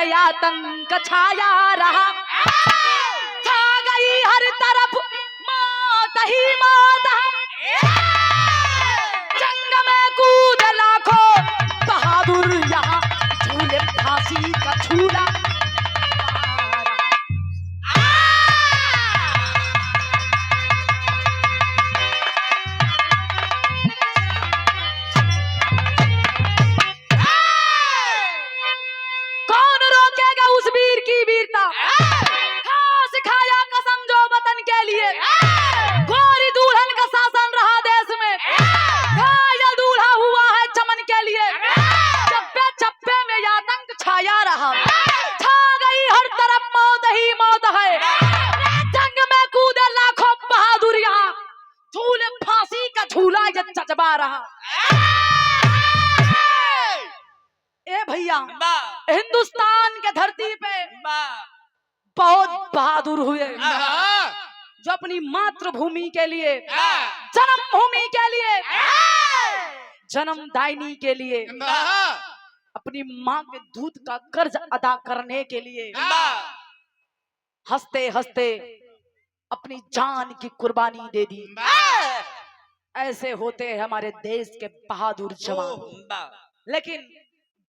में आतंक छाया रहा, छा गई हर तरफ मौत ही मौत। जंग में कूद लाखों बहादुर, यहाँ झूले फांसी का झूला। कौन रोकेगा उस वीर की वीरता, खास खाया कसम जो वतन के लिए। गोरी दुल्हन का शासन रहा देश में, घायल दूल्हा हुआ है चमन के लिए। चप्पे चप्पे में आतंक छाया रहा, छा गई हर तरफ मौत ही मौत है। जंग में कूदे लाखों बहादुर, यहाँ झूले फांसी का झूला ये जज्बा रहा। ए भैया, हिंदुस्तान के धरती पे बहुत बहादुर हुए जो अपनी मातृभूमि के लिए, जन्मभूमि के लिए, जन्मदायिनी के लिए, अपनी माँ के दूध का कर्ज अदा करने के लिए हंसते हंसते अपनी जान की कुर्बानी दे दी। ऐसे होते हैं हमारे देश के बहादुर जवान। लेकिन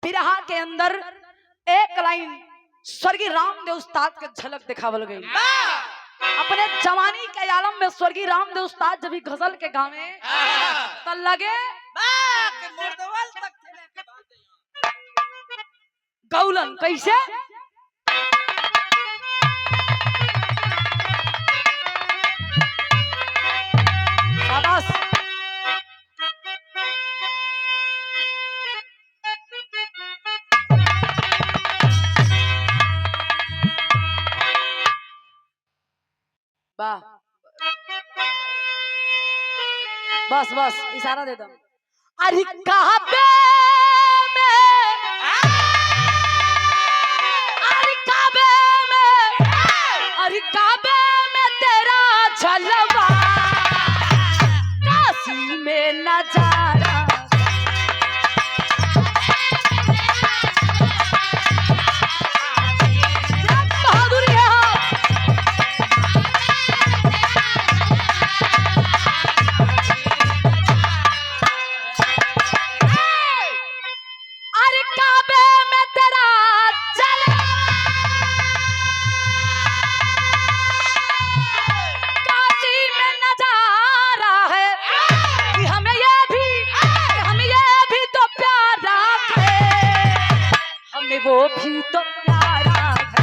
बिरहा के अंदर एक लाइन स्वर्गीय रामदेव उस्ताद के झलक दिखावल गई। अपने जवानी के आलम में स्वर्गीय रामदेव उस्ताद जब भी गजल के गावे तो लगे गौलन कैसे। शाबाश। वाह, बस बस इशारा दे दो। अरे काबे में, अरे काबे में, अरे काबे में तेरा जलवा, काशी में नजारा। बहादुरी है। वो भी तो प्यारा है।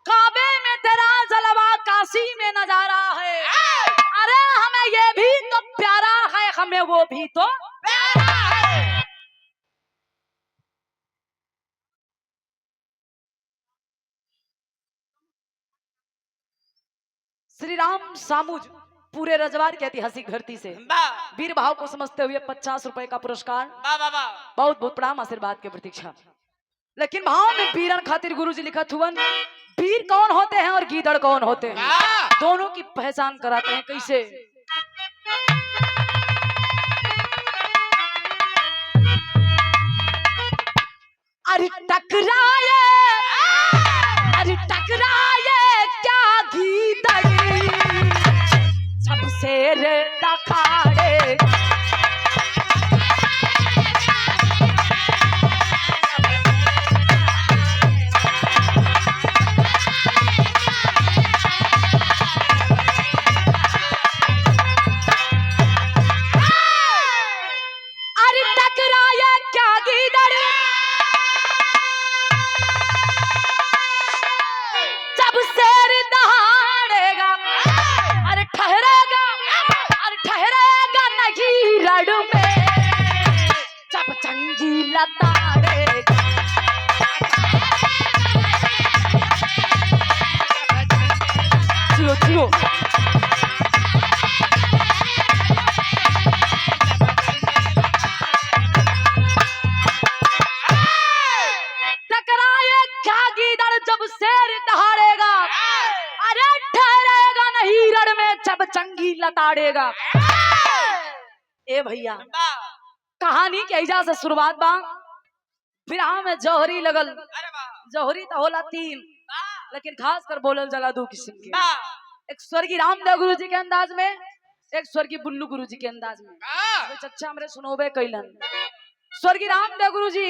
काबे में तेरा जलवा, काशी में नजारा है। अरे हमें ये भी तो प्यारा है, हमें वो भी तो प्यारा है। श्री राम सामुज पूरे रजवार की ऐतिहासिक धरती से वीर भाव को समझते हुए 50 रुपए का पुरस्कार। बहुत बहुत प्रणाम, आशीर्वाद की प्रतीक्षा। लेकिन भाव में वीरन खातिर गुरु जी लिखत हुवन, वीर कौन होते हैं और गीदड़ कौन होते हैं, दोनों की पहचान कराते हैं। कैसे? अरे टकराए, अरे टकराए क्या गीदड़, सब शेर दखाड़े। अरे टकराए क्या गीदड़, जब शेर दहाड़ेगा। अरे ठहरेगा, अरे ठहरेगा नहीं रण में, जब चंगीला ताड़ेगा। जियो जियो। टकराए क्या लंकी लताड़ेगा। ए भैया कहानी के एजा से शुरुआत बा। विराह में जौहरी लगल। जौहरी तो होला 3 लेकिन खास कर बोलल जला 2 किस्म के। एक स्वर्गीय रामदेव गुरु जी के अंदाज में, एक स्वर्गीय बुल्लू गुरु जी के अंदाज में। चच्चा हमरे सुनोबे कैलन। स्वर्गीय रामदेव गुरु जी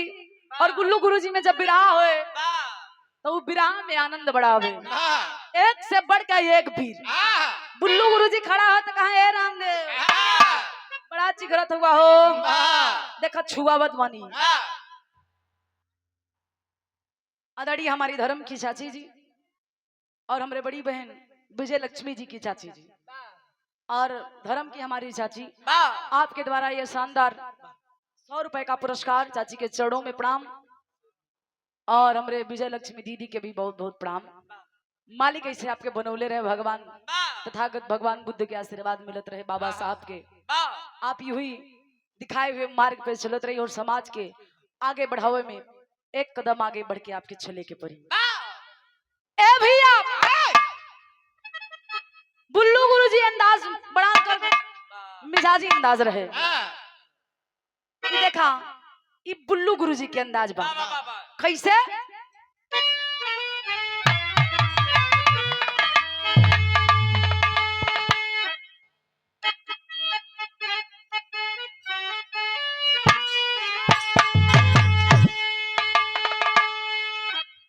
और बुल्लू गुरु जी में जब विराह होए तो वो विराह में आनंद बढ़ावे। एक से बढ़कर एक वीर। बुल्लू गुरु जी खड़ा हो तो कहा ए रामदेव बड़ा चिघरत हुआ हो, देखा छुआवत मानी। आदरणीय हमारी धर्म की चाची जी और हमारे बड़ी बहन विजय लक्ष्मी जी की चाची जी और धर्म की हमारी चाची, आपके द्वारा ये शानदार 100 रुपए का पुरस्कार, चाची के चरणों में प्रणाम। और हमारे विजय लक्ष्मी दीदी के भी बहुत बहुत प्रणाम। मालिक ऐसे आपके बनौले रहे भगवान, तथागत भगवान बुद्ध के आशीर्वाद मिलत रहे बाबा साहब के। आप यूं ही दिखाए हुए मार्ग पे चलत रही और समाज के आगे बढ़ावे में एक कदम आगे बढ़ के आपके चले के पड़ी। ए भैया बुल्लू गुरु जी अंदाज बड़ा कर मिजाजी अंदाज रहे। ये देखा ये बुल्लू गुरु जी के अंदाज बा कैसे।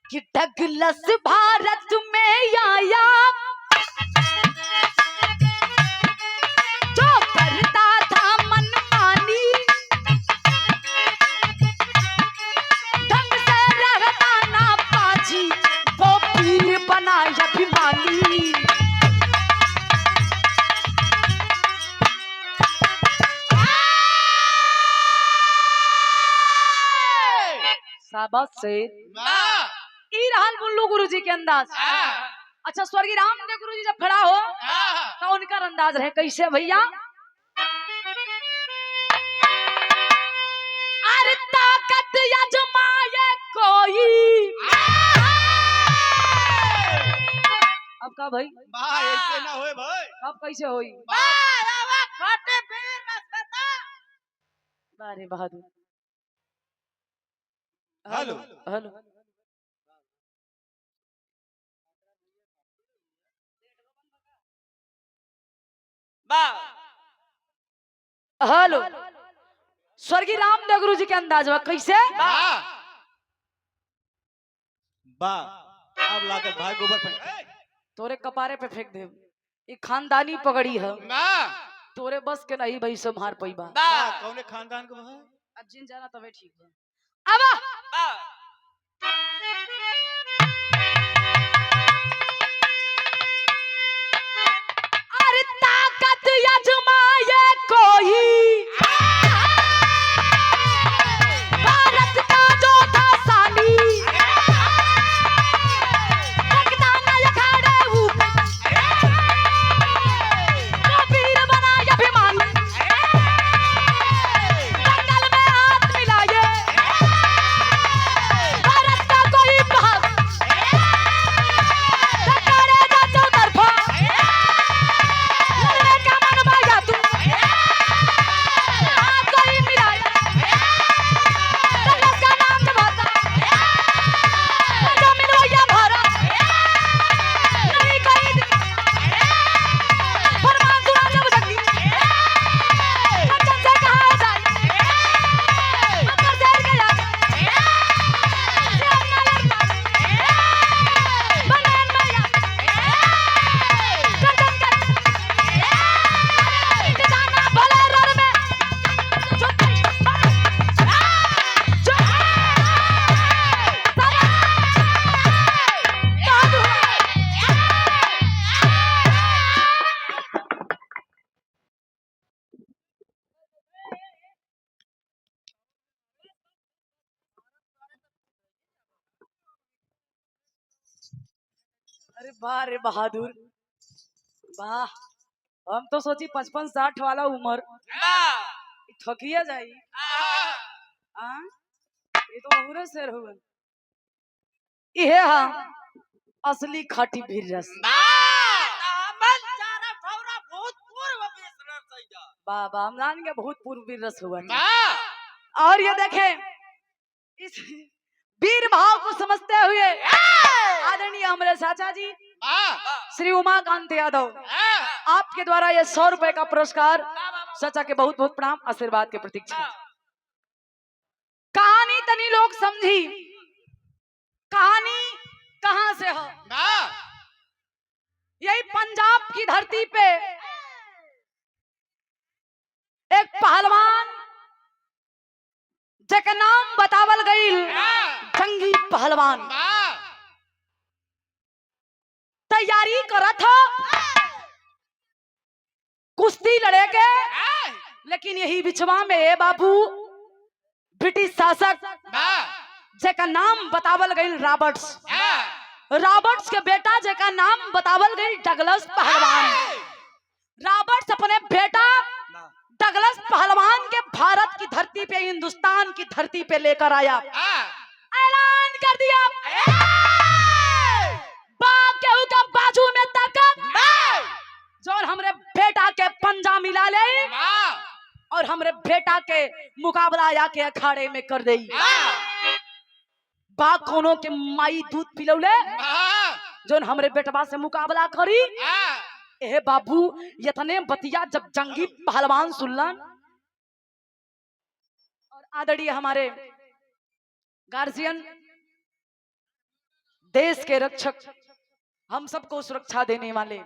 कि डगलस भारत में आया जो करता था मनमानी, ढंग से रहता ना पाजी वो पीर बना अभिमानी। शाबाश से रहल बुल्लू गुरु जी के अंदाज। अच्छा स्वर्गीय रामदेव गुरु जी जब खड़ा हो तो उनका अंदाज रहे कैसे भैया। अरे ताकत यजमाए कोई। अब का भाई ऐसे ना होए भाई। अब कैसे होई। अरे बहादुर हेलो हेलो हेलो स्वर्गीय रामदेव गुरु जी के अंदाज बा कैसे। बा अब लागत भाई गोबर फेंक तोरे कपारे पे फेंक दे। ये खानदानी पगड़ी है तोरे बस के नहीं भाई संभार पैबा। कौने खानदान को भाई अब जिन जाना तबे ठीक बा। अब अरे ताकत यजमाए कोई भारत का जो था साली, लगता न अखाड़े ऊपर वो वीर बना अभिमानी। जंगल में हाथ मिलाए भारत का कोई बहादुर टकराएगा चौतरफा। लड़ने का मन भाया तू हाथ कोई मिलाया डगलस का नाम जमाता जो मिलवाया भरा नहीं कोई फरमान सुना जब जंगी बच्चन से कहा जाए अंदर से गया बनेन में या गर्दन कर ठिकाना भले रण में जो अरे वाह रे बहादुर वाह। हम तो सोची 55-60 वाला उम्र थकिया जाई। ये तो पूरे शेर हुए। ये हाँ असली खाटी भीर रस। बाबा हम जान के बहुत पूर्व रस हुआ था। वाह और ये देखें इस वीर भाव को समझते हुए आदरणीय हमारे चाचा जी वाह श्री उमाकांत यादव वाह आपके द्वारा ये 100 रुपए का पुरस्कार चाचा के बहुत बहुत प्रणाम आशीर्वाद के प्रतीक्षा। कहानी तनी लोग समझी कहानी कहां से हो। वाह यही पंजाब की धरती पे एक पहलवान जेके नाम बतावल गईल जंगी पहलवान वाह तैयारी करत हो कुश्ती लड़े के। लेकिन यही बिचवा में ए बाबू ब्रिटिश शासक वाह जेका नाम बतावल गईल रॉबर्ट्स रॉबर्ट्स के बेटा जेका नाम बतावल गईल डगलस पहलवान। रॉबर्ट्स अपने बेटा डगलस पहलवान के भारत की धरती पे हिंदुस्तान की धरती पे लेकर आया। ऐलान कर दिया केहू का बाजू में ताकत जो हमरे बेटा के पंजा मिला ले और हमरे बेटा के मुकाबला आके अखाड़े में कर दे। बा कोनो के माई दूध पिलौले जो हमरे बेटवा से मुकाबला करी। ए बाबू इतने बतिया जब जंगी पहलवान सुनलन और आदरणीय हमारे गार्जियन देश के रक्षक हम सबको सुरक्षा देने वाले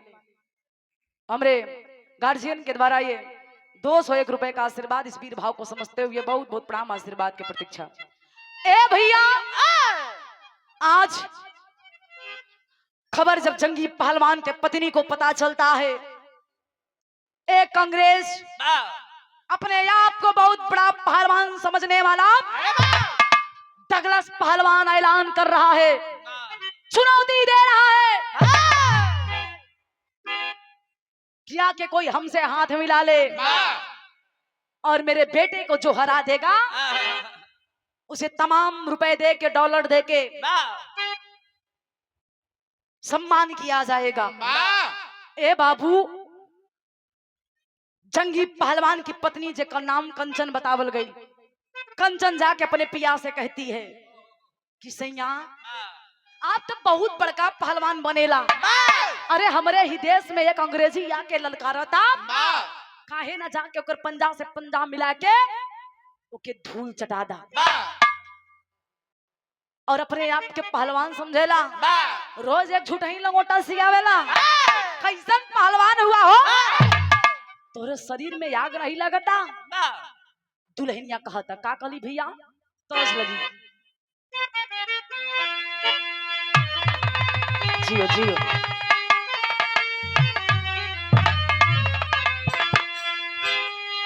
हमरे गार्जियन के द्वारा ये 201 रुपए का आशीर्वाद इस वीर भाव को समझते हुए बहुत बहुत प्रणाम आशीर्वाद की प्रतीक्षा। ए भैया आज खबर जब जंगी पहलवान के पत्नी को पता चलता है एक अंग्रेज अपने आप को बहुत बड़ा पहलवान समझने वाला डगलस पहलवान ऐलान कर रहा है चुनौती दे रहा है क्या कि कोई हमसे हाथ मिला ले और मेरे बेटे को जो हरा देगा उसे तमाम रुपए दे के डॉलर दे के सम्मान किया जाएगा। ए बाबू जंगी पहलवान की पत्नी जेका नाम कंचन बतावल गई। कंचन जाके अपने पिया से कहती है कि सैया आप तो बहुत बड़का पहलवान बनेला। अरे हमारे ही देश में एक अंग्रेजी आके ललकारा था काहे ना जाके ओकर पंजा से पंजा मिला के ओके धूल चटा दा और अपने आप के पहलवान समझेला। रोज एक झूठ ही लंगोटा सियावेला कैसन पहलवान हुआ हो तोरे शरीर में आग नहीं लगता। दुल्हनिया कहा था का कली भैया तरस लगी जियो जियो।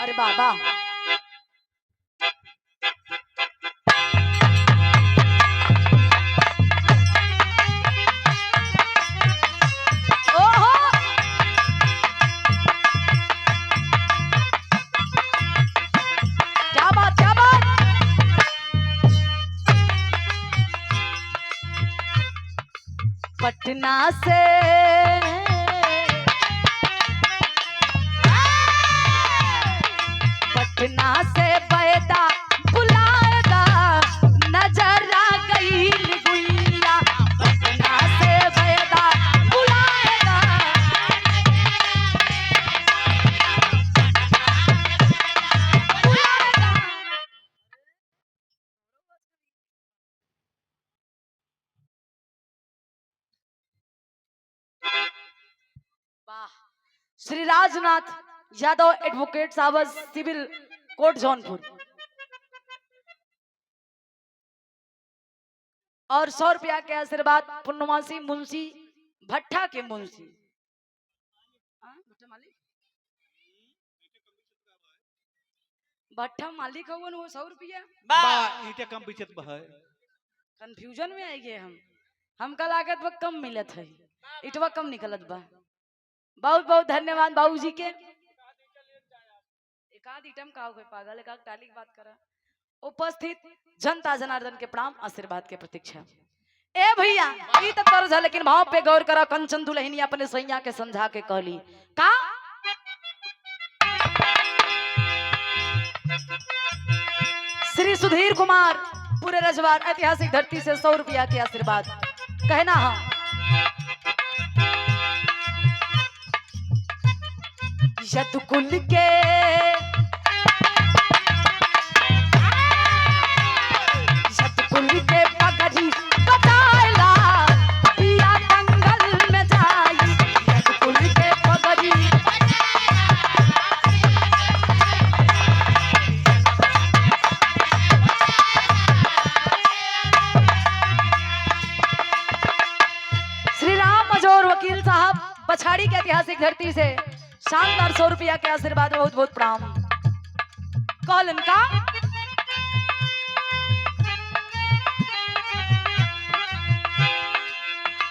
अरे बाबा ओहो क्या बात क्या बात। पटना से पटना से बैदा बुलाएगा नजर आ गई गुइया। पटना से बैदा बुलाएगा वाह। श्री राजनाथ यादव एडवोकेट साहब सिविल कोर्ट जौनपुर और 100 रुपया के आशीर्वाद पूर्णमासी मुंशी भट्टा के मुंशी भट्टा मालिक हवन वो 100 रुपया ईटे कम बिचत है कंफ्यूजन में आई गए हमका लागत बा कम मिलत है इटवा कम निकलत बा। बहुत बहुत धन्यवाद बाबूजी के। एक आध आइटम का हो गए पागल एक टाली की बात करा। उपस्थित जनता जनार्दन के प्रणाम आशीर्वाद के प्रतीक्षा। ए भैया ई तो कर्ज है लेकिन भाव पे गौर करा। कंचन दुल्हनी अपने सैया के समझा के कहली का श्री सुधीर कुमार पूरे रजवार ऐतिहासिक धरती से 100 रुपया के आशीर्वाद। कहना हाँ यद कुल के पगड़ी बताएला पिया दंगल में जाई यद कुल के पगड़ी। श्री राम मजोर वकील साहब पछाड़ी के ऐतिहासिक धरती से शानदार 100 रुपया के आशीर्वाद। बहुत बहुत प्रणाम। कॉलन का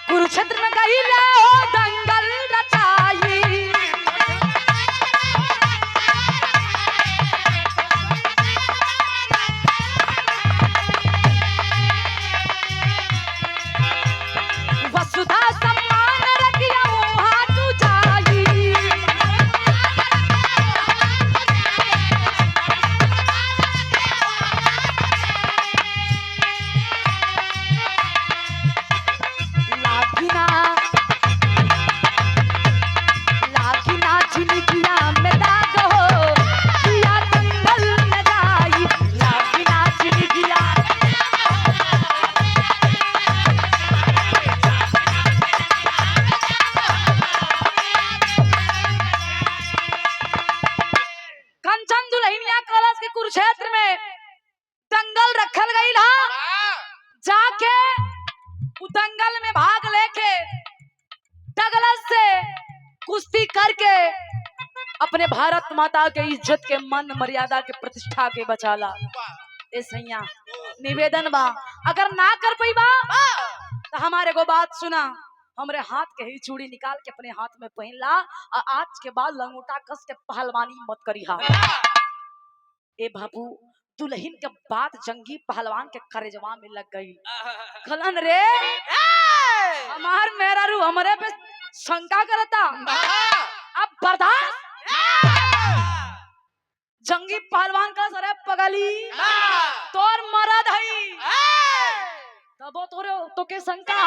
कुरुक्षेत्र में गई ले दंगल रचाई वसुधा सम्मान रखिया मुहा तू जाई लागिना झिलकिया में दाग हो पिया दंगल में जाई लागिना झिलकिया। कंचन दुल्हनिया कलश के कुरुक्षेत्र में दंगल रखल गई था। जाके उ दंगल में भाग लेके डगलस से कुश्ती करके अपने भारत माता के इज्जत के मन मर्यादा के प्रतिष्ठा के बचाला। ए सैया निवेदन बा अगर ना कर पाई बा तो हमारे को बात सुना हमरे हाथ के ही चूड़ी निकाल के अपने हाथ में पहन ला और आज के बाद लंगोटा कस के पहलवानी मत करी हा। ए बाबू दुल्हन के बात जंगी पहलवान के करेजवा में लग गई। खलन रे हमार मेरा रू हमरे पे शंका करता अब बर्दाश्त। जंगी पहलवान का सरे पगली तोर मरद हई तबो तोरे तो के शंका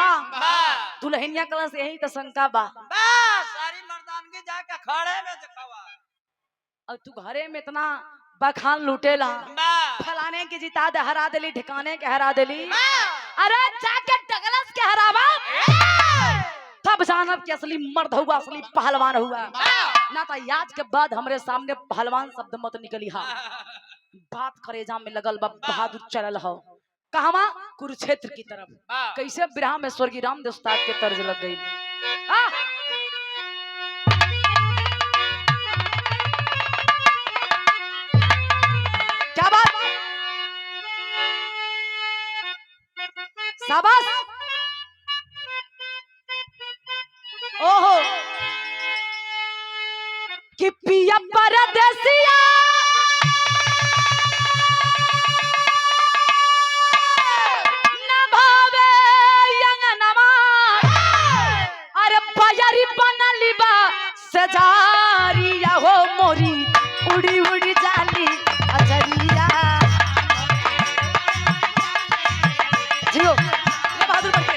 दुल्हनिया कला से यही तो शंका बा। सारी मर्दानगी जाके खड़े में दिखावा और तू घरे में इतना बखान लूटेला फलाने के जिता दे हरा देली ठिकाने के हरा देली। अरे जाके डगलस के हरावा तब जानब कि असली मर्द हुआ असली पहलवान हुआ ना तो आज के बाद हमरे सामने पहलवान शब्द मत निकली हा। बात करेजा में लगल बा बहादुर चलल हो कहवा कुरुक्षेत्र की तरफ कैसे विराह में स्वर्गीय रामदेव उस्ताद के तर्ज लग गई। क्या बात शाबाश। ओहो कि पिया परदेसिया न भावे यंगनमा अरे बजरी बनली बा सजारिया हो मोरी उड़ी उड़ी जाली अजरिया जियो ये बहादुर बनके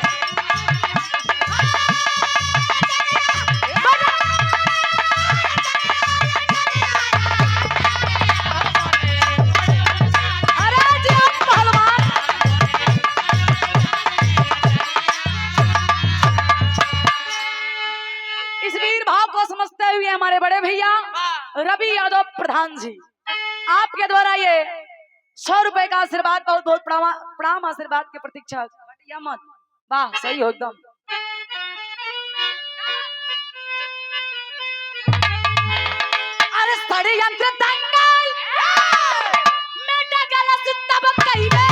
हमारे बड़े भैया रवि यादव प्रधान जी आपके द्वारा ये 100 रुपए का आशीर्वाद बहुत बहुत प्रणाम आशीर्वाद के प्रतीक्षा मत वाह सही हो एकदम। अरे षड्यंत्र दंगल में डगलस तब कइले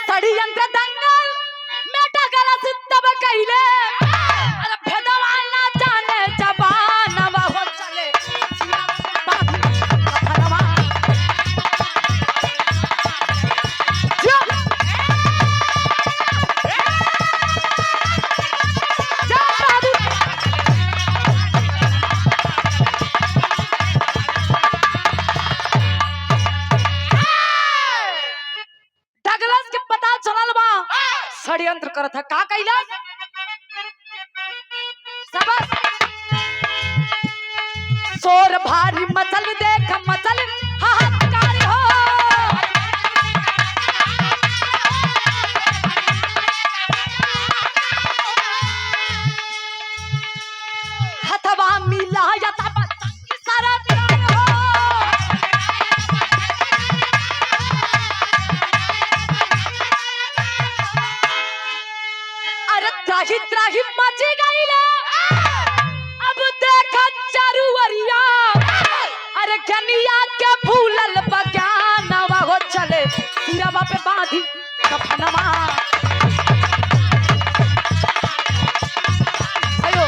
षड्यंत्र दंगल में डगलस तब कइले अरे भेदवा ना जाने जबान हो चले षड्यंत्र करत है का कैला सबस शोर भारी मचल देख मचल हाहाकार हो हथवा मिला या तब सारा ध्यान हो अरे त्राही त्राही मची गईला अब देखा चारुवरिया अरे कनिया के फूलल बगानवा हो चले सिरवा पे बांधी कफनवा अयो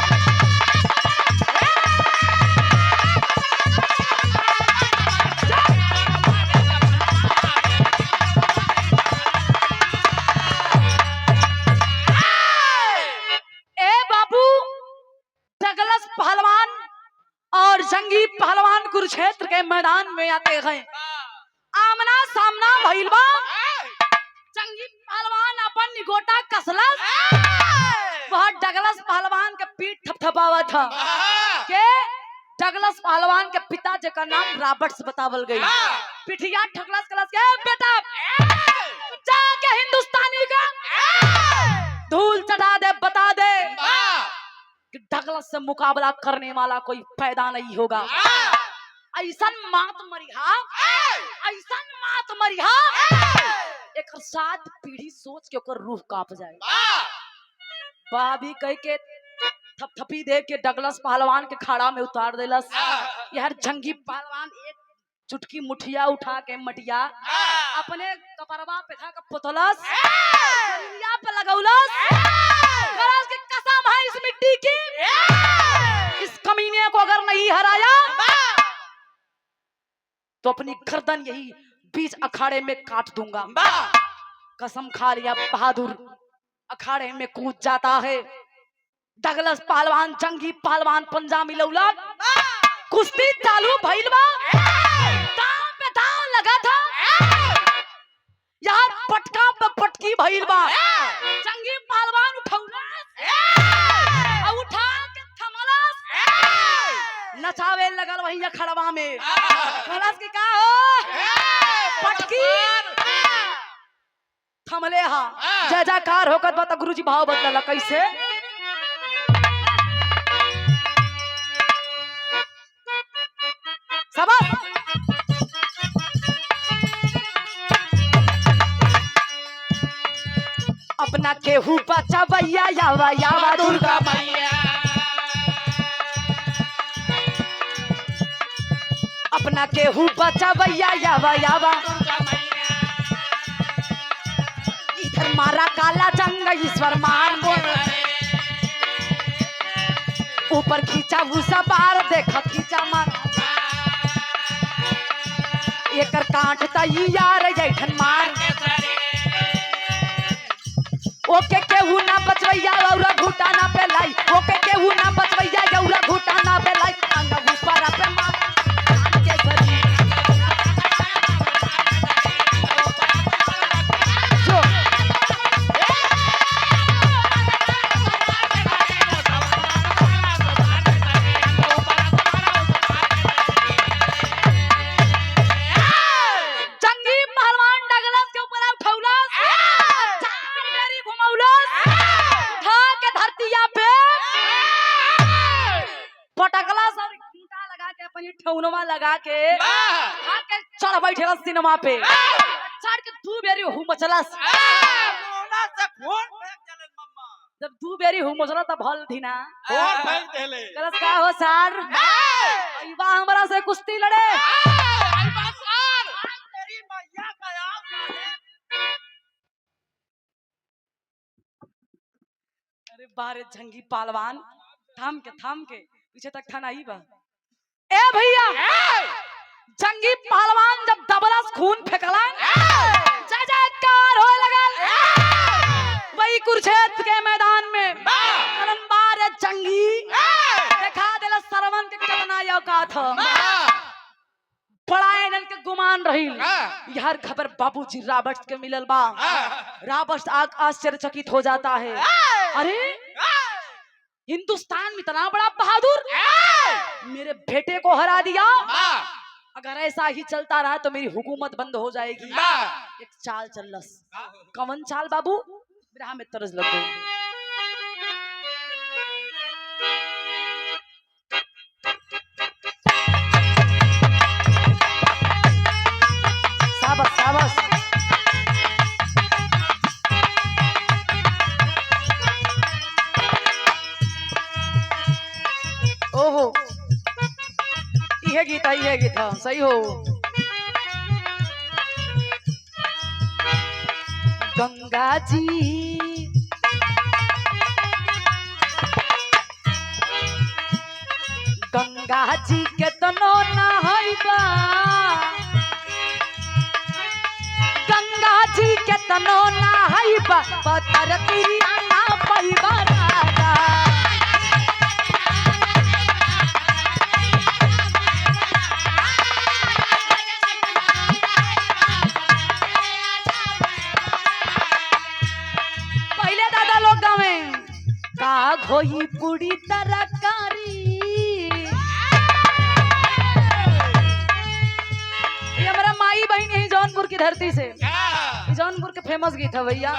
ए बाबू डगलस पहलवान और जंगी पहलवान कुरुक्षेत्र के मैदान में आते हैं आमना सामना भइल बा जंगी पहलवान अपन निगोटा कसलस वह डगलस पहलवान के पीठ थपथपावा था के डगलस पहलवान के पिता जेकर नाम रॉबर्ट्स बतावल गई पिठिया ठकलस कलस के बेटा जाके हिंदुस्तानी का धूल चढ़ा दे बता दे कि डगलस से मुकाबला करने वाला कोई पैदा नहीं होगा ऐसन मात मरिहा एक साथ पीढ़ी सोच के ओकर रूह कांप जाए बाबी कह के थपथपी दे के डगलस पहलवान के खाड़ा में उतार देलस यार जंगी पहलवान एक चुटकी मुठिया उठा के मटिया अपने कपरवा पे था पुतलस दुनिया पे लगौलस करस के कसम है इस मिट्टी की इस कमीने को अगर नहीं हराया तो अपनी गर्दन यही बीच अखाड़े में काट दूंगा कसम खा लिया बहादुर अखाड़े में कूद जाता है डगलस पहलवान जंगी पहलवान पंजा मिलौला कुश्ती चालू भइल बा दांव पे दांव लगा था यहाँ पटका पे पटकी भइल बा जंगी पहलवान उठा के थमलस नचावे लगल वही अखड़वा में कहलस के का हो पटकी थमले हा जय जयकार होकर बता गुरुजी भाव बदलला कैसे सबस अपना केहू बचावैया यावा यावा दुर्गा मैया अपना केहू बचावैया यावा यावा इधर मारा काला जंग ईश्वर मान ऊपर खींचा भूसा पार देखा खींचा मार एकर कांट तई यार जैठन मार ओके केहू ना बचवैया औरा घुटा ना पे लाई ओके केहू ना बचवैया औरा घुटा ना पे लाई अंग ऊपर पे मार के सरी जो जंगी पहलवान डगलस के ऊपर उठौला पटकला सब खूंटा लगा के अपनी ठौनवा लगा के चढ़ बैठेला सिनेमा पे चढ़ के दू बेरी हु मचलस जब दू बेरी हु मचला तब हल धीना कलस का हो सर बा हमरा से कुश्ती लड़े अरे बारे जंगी पहलवान थाम के पीछे तक थाना ही बा ए भैया जंगी पहलवान जब दबलस खून फेंकला जय जयकार होए लगल वही कुरुक्षेत्र के मैदान में अलंबार जंगी देखा देला सरवन के कितना औकात बड़ा इनन के गुमान रही यार खबर बाबूजी रॉबर्ट्स के मिलल बा। रॉबर्ट्स आश्चर्यचकित हो जाता है, अरे हिंदुस्तान में इतना बड़ा बहादुर मेरे बेटे को हरा दिया। अगर ऐसा ही चलता रहा तो मेरी हुकूमत बंद हो जाएगी। एक चाल चलस। कवन चाल बाबू? मेरा में तरस लग गई। शाबाश शाबाश। ओहो ये गीत हाँ सही हो। गंगा जी गंगा जी के तनो नहाइबा, गंगा जी के तनो नहाइबा पत्थर तिरिया ना पैबा राजा। होई पूरी तरकारी ये हमारा माई बहन यही जौनपुर की धरती से, जौनपुर के फेमस गीत है भैया।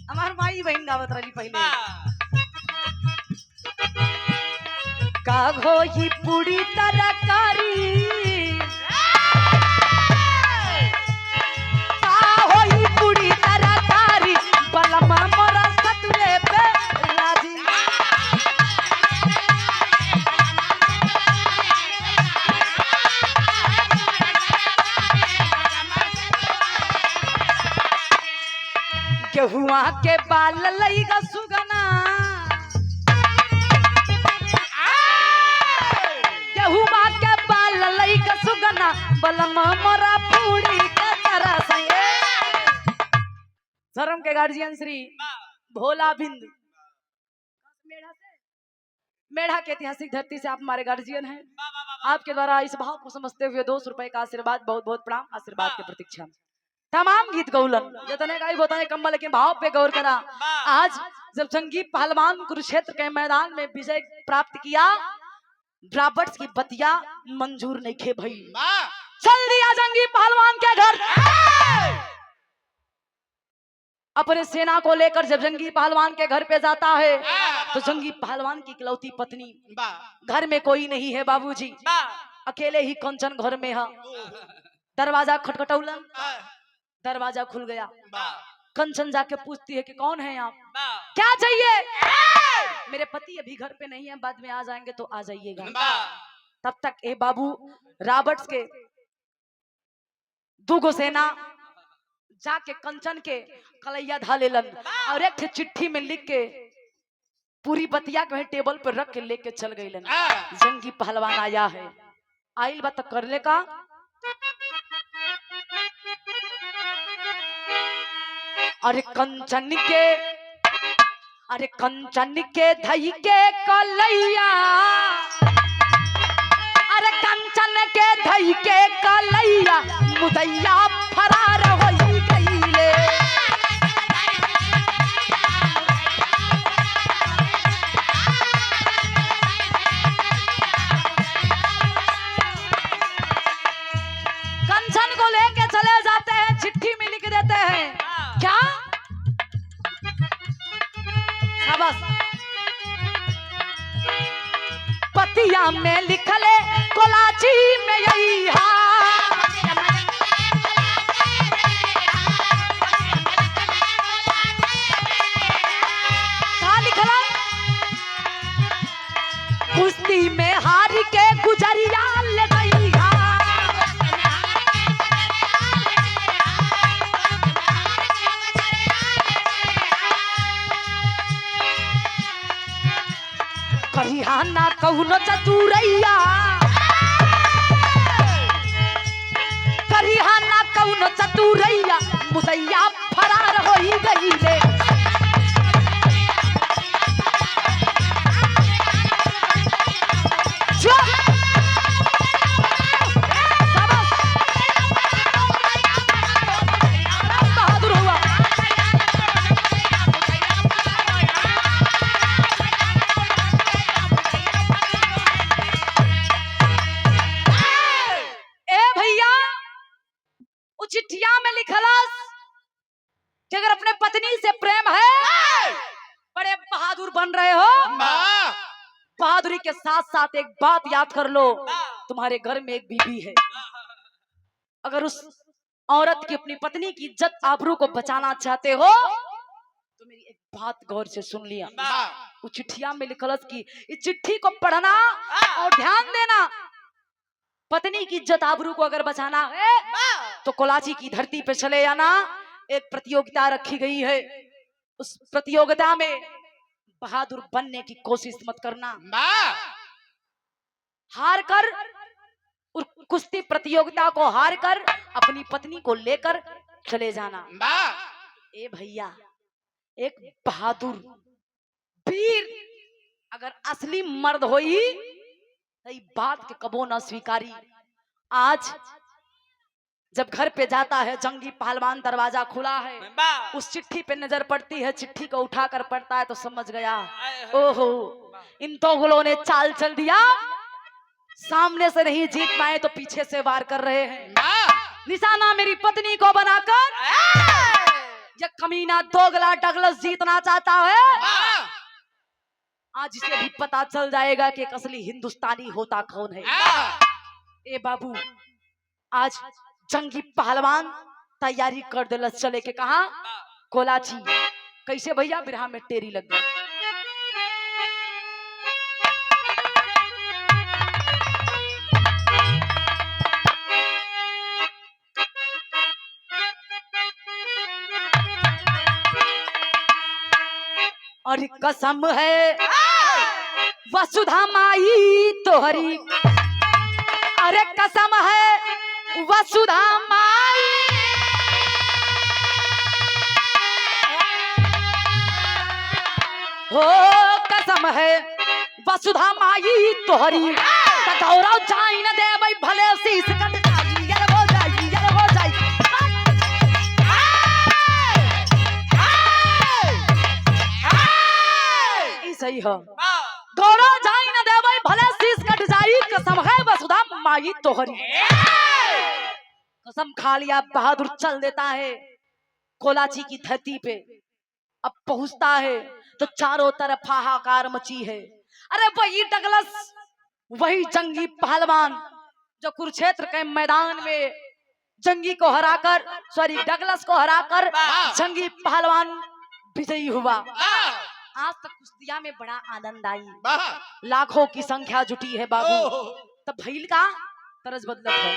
हमार माई बहन गावत रही पहले। का होई पूरी तरकारी, का होई पूरी तरकारी बलमा मोरा सतुरे पे राजी। गेहुआ के बाल लईगा सुगना, गेहुआ के बाल लईगा सुगना बलमा मोरा पूरी के तरह से। धर्म के गार्जियन श्री भोला बिंद मेढ़ा के ऐतिहासिक धरती से आप हमारे गार्जियन हैं। आपके द्वारा इस भाव को समझते हुए 200 रुपए का आशीर्वाद, बहुत बहुत प्रणाम। आशीर्वाद की प्रतीक्षा। तमाम गीत गौलन जितने गाई होता कम्बल, लेकिन भाव पे गौर करा। आज जब जंगी पहलवान कुरुक्षेत्र के मैदान में विजय प्राप्त किया, रॉबर्ट्स की बतिया मंजूर नहीं खे भई, चल दिया जंगी पहलवान के घर। अपने सेना को लेकर जब जंगी पहलवान के घर पे जाता है तो जंगी पहलवान की इकलौती पत्नी, घर में कोई नहीं है बाबूजी, अकेले ही कंचन घर में है। दरवाजा खटखटौलन, दरवाजा खुल गया। कंचन जाके पूछती है कि कौन है आप, क्या चाहिए? मेरे पति अभी घर पे नहीं है, बाद में आ जाएंगे तो आ जाइएगा। तब तक ए बाबू रॉबर्ट्स के दूगो सेना जाके कंचन के कलैया धा लेलन और एक चिट्ठी में लिख के पूरी बतिया के टेबल पर रख के लेके चल गईलन। जंगी पहलवान आया है, आइल बात कर ले का। अरे कंचन के धई के कलैया, अरे कंचन के धई के कलैया मुदैया फरार होई गईले। कंचन को लेके चले जाते हैं, चिट्ठी में लिख देते हैं क्या? पतिया में लिखले कोलाची में यही कहा लिखला, कुश्ती में हार के गुजरिया ले गई। करिहाना कहुनो चतुरैया, करिहाना कहुनो चतुरैया मुदैया फरार होई गईले। चिट्ठिया में लिखलस कि अगर अपने पत्नी से प्रेम है, बड़े बहादुर बन रहे हो, बहादुरी के साथ साथ एक बात याद कर लो, तुम्हारे घर में एक बीबी है। अगर उस औरत की, अपनी पत्नी की इज्जत आबरू को बचाना चाहते हो तो मेरी एक बात गौर से सुन लिया। वो चिट्ठिया में लिखलस की इस चिट्ठी को पढ़ना और ध्यान देना। पत्नी की इज्जत आबरू को अगर बचाना है तो कोलाची की धरती पे चले जाना। एक प्रतियोगिता रखी गई है, उस प्रतियोगिता में बहादुर बनने की कोशिश मत करना। हार कर, उस कुश्ती प्रतियोगिता को हार कर अपनी पत्नी को लेकर चले जाना। ए भैया, एक बहादुर वीर अगर असली मर्द होई तो बात के कबो न स्वीकारी। आज जब घर पे जाता है जंगी पहलवान, दरवाजा खुला है, उस चिट्ठी पे नजर पड़ती है, चिट्ठी को उठाकर पढ़ता है तो समझ गया, ओहो इन दोगलों ने चाल चल दिया, सामने से नहीं जीत पाए तो पीछे से वार कर रहे हैं। निशाना मेरी पत्नी को बनाकर ये कमीना दोगला डगलस जीतना चाहता है। आज इसे भी पता चल जाएगा कि एक असली हिंदुस्तानी होता कौन है। ए बाबू, आज जंगी पहलवान तैयारी कर दे, चले के कहा कोलाची। कैसे भैया? बिरहा में टेरी लग गई। और कसम है वसुधा माई तोहरी, अरे कसम है वसुधा माई, हो कसम है वसुधा माई तोहरी, गौरव जाई न दे भाई भले शीश कट जाई, यार हो जाई, यार हो जाई। सही है, गौरव जाई न दे भाई भले शीश कट जाई, कसम है वसुधा माई तोहरी। कसम खा लिया, बहादुर चल देता है कोलाची की धरती पे। अब पहुंचता है तो चारों तरफ हाहाकार मची है। अरे वही डगलस, वही जंगी पहलवान जो कुरुक्षेत्र के मैदान में जंगी को हराकर, सॉरी डगलस को हराकर जंगी पहलवान विजयी हुआ। आज तक कुश्तिया में बड़ा आनंद आई, लाखों की संख्या जुटी है बाबू। तब भैल का तरज बदलत है।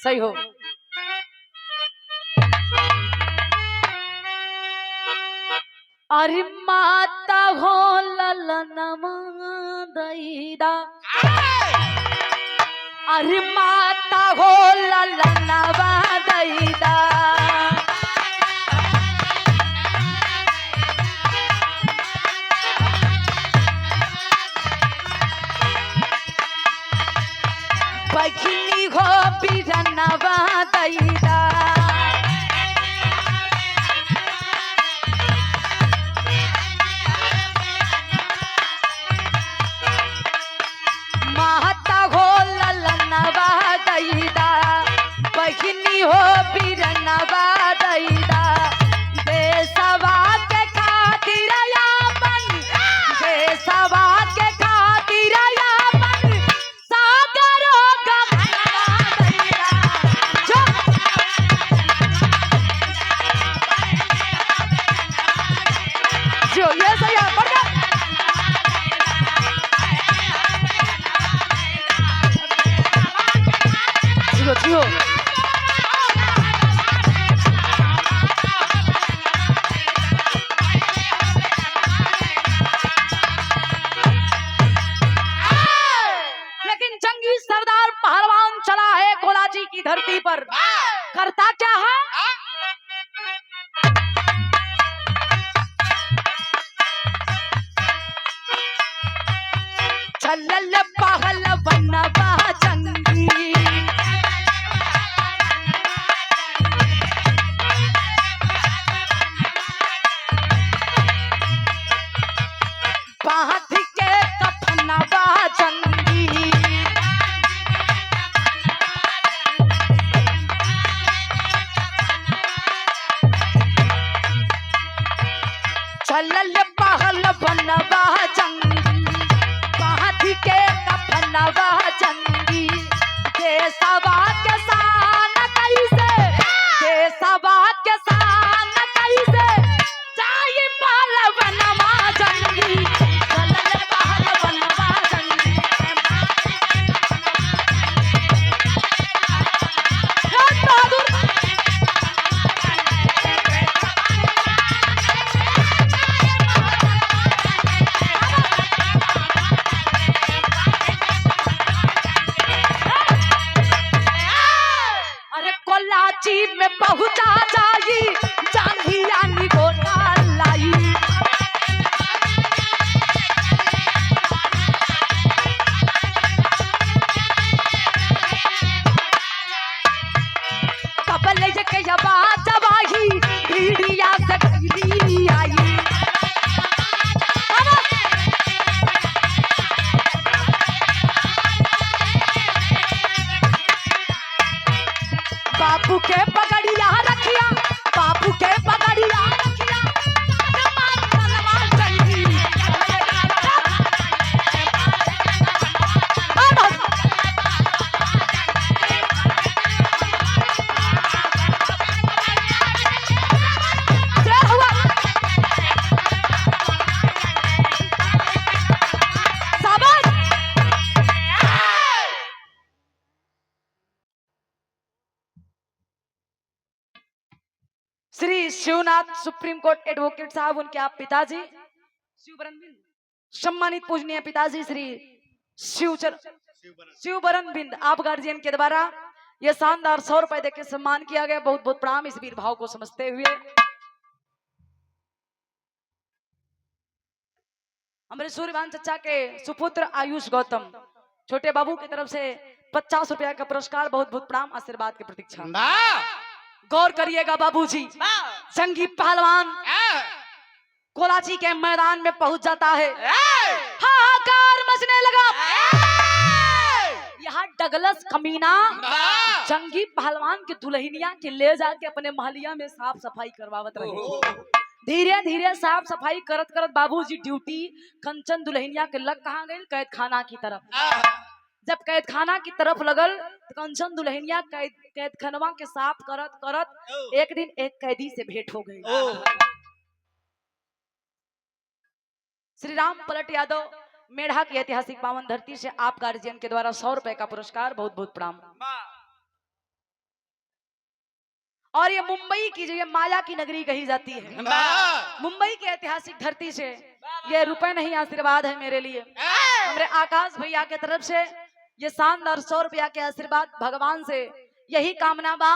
सही हो। अरे माता हो ललनमा दैदा, अरे माता हो ललनवा दैदा, बघिनी हो बिरनवा दैदा, माता हो ललनवा दैदा, बघिनी हो बिरनवा दैदा, देशवा के खातिर यापन, देशवा के खातिर यापन, सागरो गंगवा दैदा। जो ये सही है, बढ़ गया। जियो लेकिन जंगी सरदार पहलवान चला है कोलाची की धरती पर। करता क्या है? चलल पहलवनवा जंगी, बांध के कफनवा शिवनाथ सुप्रीम कोर्ट एडवोकेट साहब, उनके आप पिताजी शिवबरन बिंद, सम्मानित पूजनीय पिताजी श्री शिवबरन बिंद, आप गार्जियन के द्वारा ये शानदार 100 रुपए देके सम्मान किया गया। बहुत बहुत प्रणाम इस वीर भाव को समझते हुए। हमारे सूर्यवान चचा के सुपुत्र आयुष गौतम छोटे बाबू की तरफ से 50 रुपया का पुरस्कार। बहुत बहुत प्रणाम, आशीर्वाद की प्रतीक्षा। गौर करिएगा बाबूजी, जंगी पहलवान कोलाची के मैदान में पहुंच जाता है, हाहाकार मचने लगा। यहाँ डगलस कमीना जंगी पहलवान की दुल्हनिया के ले जाके अपने महलिया में साफ सफाई करवावत रहे। धीरे धीरे साफ सफाई करत करत बाबूजी ड्यूटी कंचन दुल्हनिया के लग कहाँ गई? कैद खाना की तरफ। जब कैद खाना की तरफ लगल तो कंचन दुल्हनिया कैद खनवा के साफ करत करत एक दिन एक कैदी से भेंट हो गई। श्री राम पलट यादव मेढ़ा की ऐतिहासिक पावन धरती से आप गार्जियन के द्वारा 100 रुपए का पुरस्कार। बहुत बहुत प्रणाम। और ये मुंबई की जो ये माया की नगरी कही जाती है, मुंबई की ऐतिहासिक धरती से ये रुपए नहीं आशीर्वाद है मेरे लिए। हमारे आकाश भैया के तरफ से ये शानदार 100 रुपया के आशीर्वाद। भगवान से यही कामना बा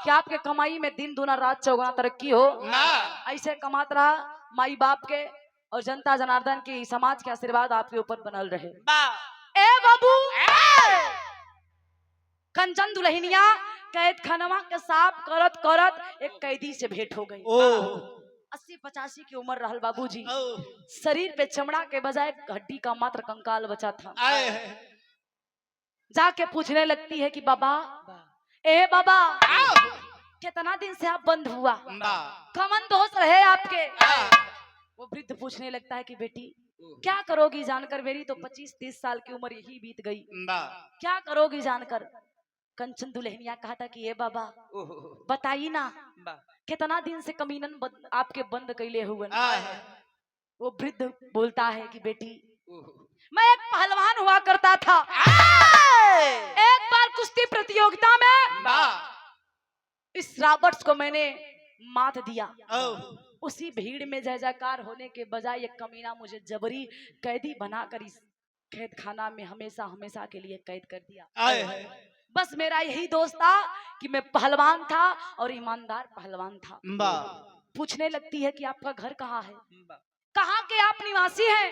कि आपके कमाई में दिन दूना रात चौगुना तरक्की हो, ऐसे कमात रहा। माई बाप के और जनता जनार्दन की समाज के आशीर्वाद आपके ऊपर बनल रहे। ए बाबू, कंचन दुल्हनिया कैद खानवा के साफ करत करत एक कैदी से भेंट हो गई। 80-85 की उम्र रहल बाबूजी, शरीर पे चमड़ा के बजाय हड्डी का मात्र कंकाल बचा था। जाके पूछने लगती है कि बाबा, ए बाबा, कितना दिन से आप बंद हुआ, कमन दोस्त रहे आपके? वो वृद्ध पूछने लगता है कि बेटी क्या करोगी जानकर, मेरी तो 25-30 साल की उम्र यही बीत गई, क्या करोगी जानकर? कंचन दुल्हनिया कहा था कि ये बाबा बताइए ना, कितना दिन से कमीनन आपके बंद कैले हुए? वो वृद्ध बोलता है कि बेटी, मैं एक पहलवान हुआ करता था। एक बार कुश्ती प्रतियोगिता में इस रॉबर्ट्स को मैंने मात दिया। उसी भीड़ में जय जयकार होने के बजाय एक कमीना मुझे जबरी कैदी बनाकर इस कैद खाना में हमेशा हमेशा के लिए कैद कर दिया। बस मेरा यही दोस्त था कि मैं पहलवान था और ईमानदार पहलवान था। पूछने लगती है कि आपका घर कहाँ है, कहाँ के आप निवासी हैं?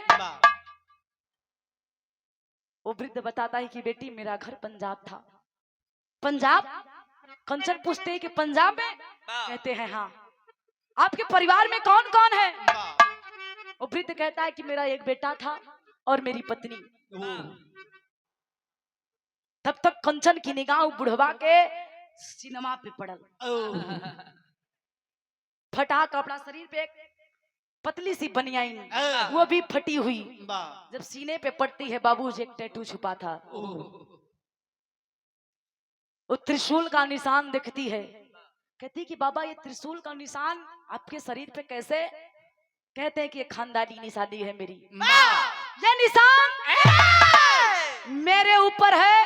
वो वृद्ध बताता है कि बेटी मेरा घर पंजाब था। पंजाब? कंचन पूछते हैं कि पंजाब में? कहते हैं हाँ। आपके परिवार में कौन कौन है? वो वृद्ध कहता है कि मेरा एक बेटा था और मेरी पत्नी। तब तक कंचन की निगाह बुढ़वा के सिनेमा पे पड़ल। फटा कपड़ा, शरीर पे पतली सी बनियाइन, वो भी फटी हुई। जब सीने पे पड़ती है बाबूजी एक टैटू छुपा था। वो त्रिशूल का निशान दिखती है। कहती कि बाबा ये त्रिशूल का निशान आपके शरीर पे कैसे? कहते हैं कि ये खानदानी निशानी है मेरी। ये निशान मेरे ऊपर है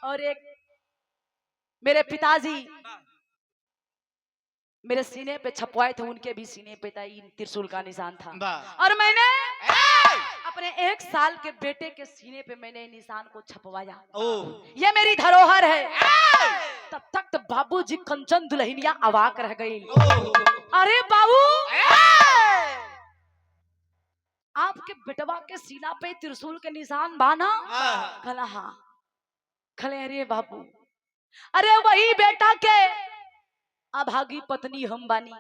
और एक मेरे पिताजी मेरे सीने पे छपवाए थे, उनके भी सीने पे था त्रिशूल का निशान था। और मैंने अपने 1 साल के बेटे के सीने पे मैंने निशान को छपवाया। ये मेरी धरोहर है। तब तक तो बाबूजी कंचन दुल्हनिया अवाक रह गई। अरे बाबू, आपके बेटवा के सीना पे त्रिशूल के निशान बाना? खला हाँ। खले अरे बाबू, अरे वही बेटा के अभागी पत्नी हम बानी,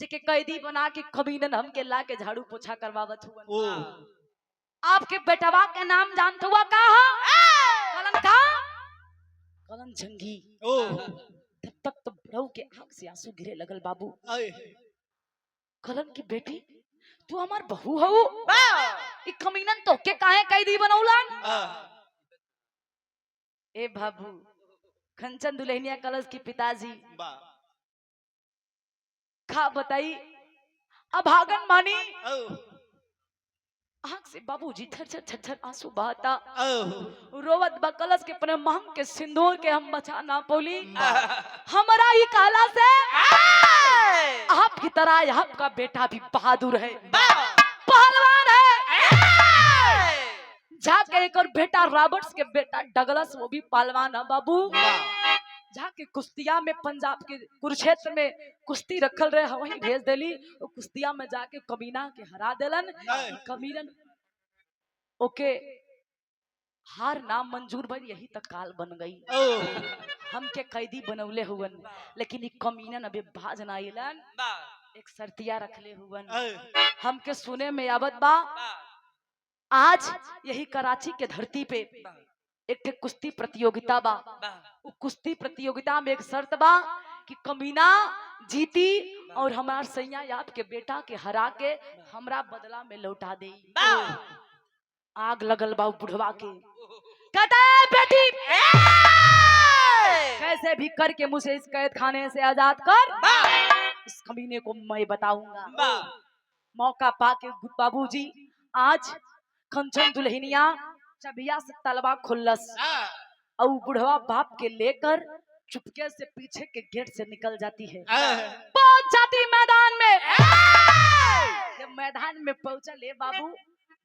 जेके कैदी बना के कमीनन हमके ला के झाड़ू पोछा करवावत हुआ। आपके बेटवा के नाम जानते हुआ कहा? कलन का कलन जंगी। तब तक तो बड़ऊ के आंख से आंसू गिरे लगल बाबू। कलन की बेटी तू हमार बहू हऊ, ई कमीनन तो के काहे कैदी बनौलन? ए बाबू, कंचन दुल्हनिया कलश की पिताजी खा बताई अभागन मानी। आंख से बाबूजी झरझर आंसू बहता। रोवत बकलस के अपने मांग के सिंदूर के हम बचा ना पोली। हमारा ही काला से आपकी तरह आपका बेटा भी बहादुर है, पहलवान है। जाके एक और बेटा रॉबर्ट्स के बेटा डगलस, वो भी पहलवान है बाबू। जाके कुश्तिया में पंजाब के कुरुक्षेत्र में कुश्ती रखल रहे, वहीं भेज देली। वो कुश्तिया में जाके कमीना के हरा देलन। कमीनन ओके हार नाम मंजूर भई, यही तक काल बन गई। हमके कैदी बनौले हुवन, लेकिन कमीनन अबे बाज ना आइलन। एक शर्तिया रखले हुवन, हमके सुने में आवत बा आज यही कराची के धरती पे एक ठे कुश्ती प्रतियोगिता बा। वो कुश्ती प्रतियोगिता में एक शर्त बा कि कमीना जीती और हमार सैया याद के बेटा के हरा के हमरा बदला में लौटा दे। आग लगल बा बुढ़वा के, कहता है बेटी कैसे भी करके मुझे इस कैद खाने से आजाद कर, इस कमीने को मैं बताऊंगा। मौका पाके बाबूजी आज कंचन दुल्हनिया चबिया से तलवा खुल्लस और बुढ़वा बाप के लेकर चुपके से पीछे के गेट से निकल जाती है, पहुंच जाती मैदान में। जब मैदान में पहुंचा ले बाबू,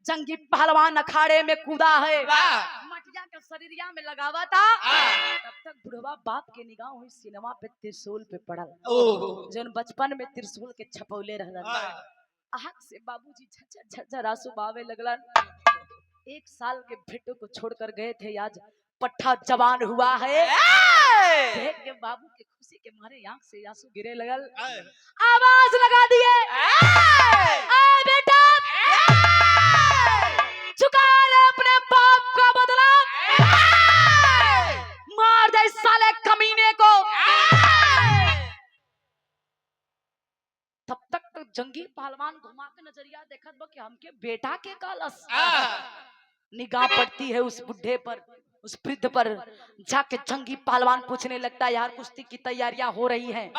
जंगी पहलवान अखाड़े में कूदा है, मटिया के शरीरिया में लगावा था। तब तक बुढ़वा बाप के निगाह हुई सिनेमा पे त्रिशूल पे पड़ल, जो बचपन में त्रिशूल के छपौले रहलन। आग से बाबूजी झरझर झरझर आंसू बहावे लगलन। 1 साल के बेटों को छोड़कर गए थे, आज पट्ठा जवान हुआ है। देख के बाबू के खुशी के मारे आंख से आंसू गिरे लगल। आवाज लगा दिए, बेटा चुका ले अपने बाप का बदला, मार दे इस साले कमीने को। तब तक तो जंगी पहलवान घुमा के नजरिया देखत बा कि हमके बेटा के कालस। निगाह पड़ती है उस बुढ़े पर, उस वृद्ध पर। जाके जंगी पहलवान पूछने लगता है, यार कुश्ती की तैयारियां हो रही हैं,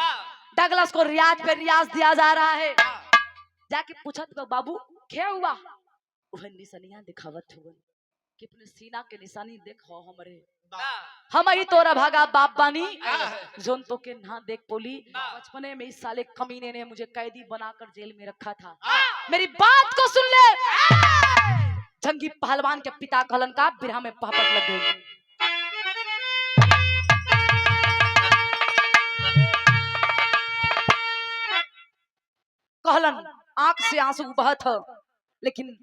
डगलस को रियाज पे रियाज दिया जा रहा है। जाके पूछा तो बाबू क्या हुआ, वह निशानियां दिखावत हुआ कि अपने सीना के निशानी देखो, हम ही तोरा भागा बाप बानी जोन तो के ना देख पोली। बचपने में इस साले कमीने ने मुझे कैदी बनाकर जेल में रखा था। मेरी बात को सुन ले। जंगी पहलवान के पिता कहलन का बिरहा में पहपट लग गई। कहलन आंख से आंसू बहत है, लेकिन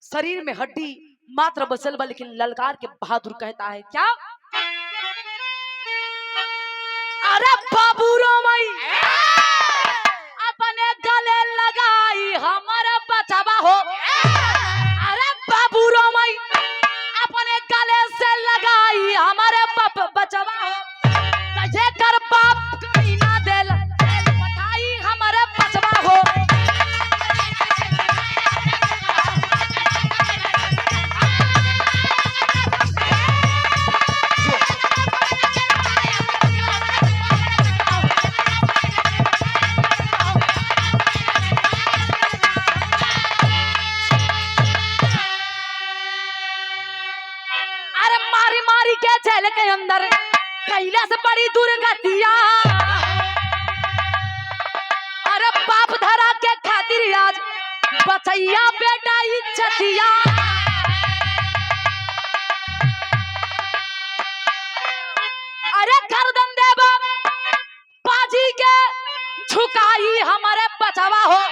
शरीर में हड्डी मात्र बचल बा। लेकिन ललकार के बहादुर कहता है क्या, अरे बाबू रोमई अपने गले लगाई हमारा बचावा हो। अरे बाबू रोमई अपने गले से लगाई हमारे बचावा हो। ये कर बाप कमीना दिल बताई हमारे बचवा हो। जेल के अंदर कैला से बड़ी दुर्गतिया, अरे बाप धरा के खातिर आज बचैया बेटा इज्जतिया। अरे गर्दन देवा बाजी के झुकाई हमारे बचावा हो।